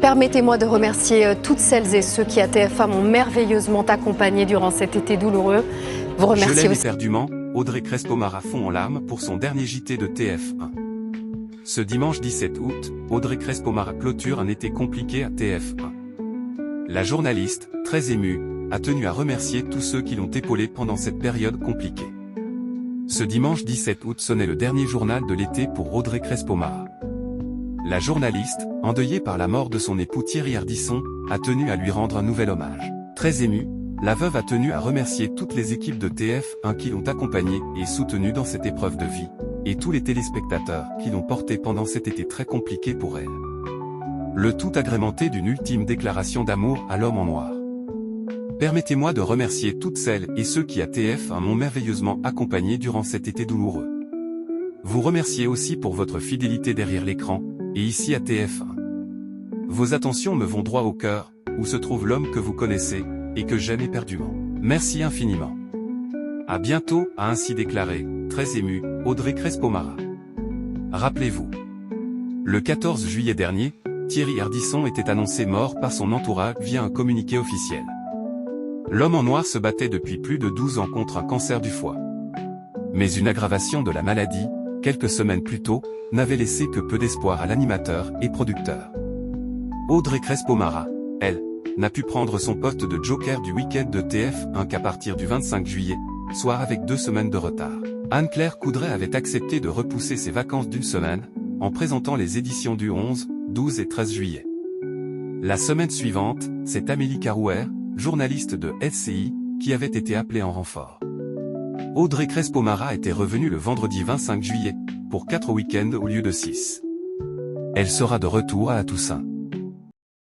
Permettez-moi de remercier toutes celles et ceux qui à TF1 m'ont merveilleusement accompagné durant cet été douloureux. Vous remerciez Je l'aime aussi. éperdument, Audrey Crespo-Mara fond en larmes pour son dernier JT de TF1. Ce dimanche 17 août, Audrey Crespo-Mara clôture un été compliqué à TF1. La journaliste, très émue, a tenu à remercier tous ceux qui l'ont épaulée pendant cette période compliquée. Ce dimanche 17 août sonnait le dernier journal de l'été pour Audrey Crespo-Mara. La journaliste, endeuillée par la mort de son époux Thierry Ardisson, a tenu à lui rendre un nouvel hommage. Très émue, la veuve a tenu à remercier toutes les équipes de TF1 qui l'ont accompagnée et soutenue dans cette épreuve de vie, et tous les téléspectateurs qui l'ont portée pendant cet été très compliqué pour elle. Le tout agrémenté d'une ultime déclaration d'amour à l'homme en noir. Permettez-moi de remercier toutes celles et ceux qui à TF1 m'ont merveilleusement accompagné durant cet été douloureux. Vous remercier aussi pour votre fidélité derrière l'écran, et ici à TF1. Vos attentions me vont droit au cœur, où se trouve l'homme que vous connaissez, et que j'aime éperdument. Merci infiniment. À bientôt, a ainsi déclaré, très ému, Audrey Crespo-Mara. Rappelez-vous. Le 14 juillet dernier, Thierry Ardisson était annoncé mort par son entourage via un communiqué officiel. L'homme en noir se battait depuis plus de 12 ans contre un cancer du foie. Mais une aggravation de la maladie, quelques semaines plus tôt, n'avait laissé que peu d'espoir à l'animateur et producteur. Audrey Crespo-Mara, elle, n'a pu prendre son poste de joker du week-end de TF1 qu'à partir du 25 juillet, soit avec 2 semaines de retard. Anne-Claire Coudray avait accepté de repousser ses vacances d'1 semaine, en présentant les éditions du 11, 12 et 13 juillet. La semaine suivante, c'est Amélie Carouer, journaliste de SCI, qui avait été appelée en renfort. Audrey Crespo-Mara était revenue le vendredi 25 juillet, pour 4 week-ends au lieu de 6. Elle sera de retour à la Toussaint.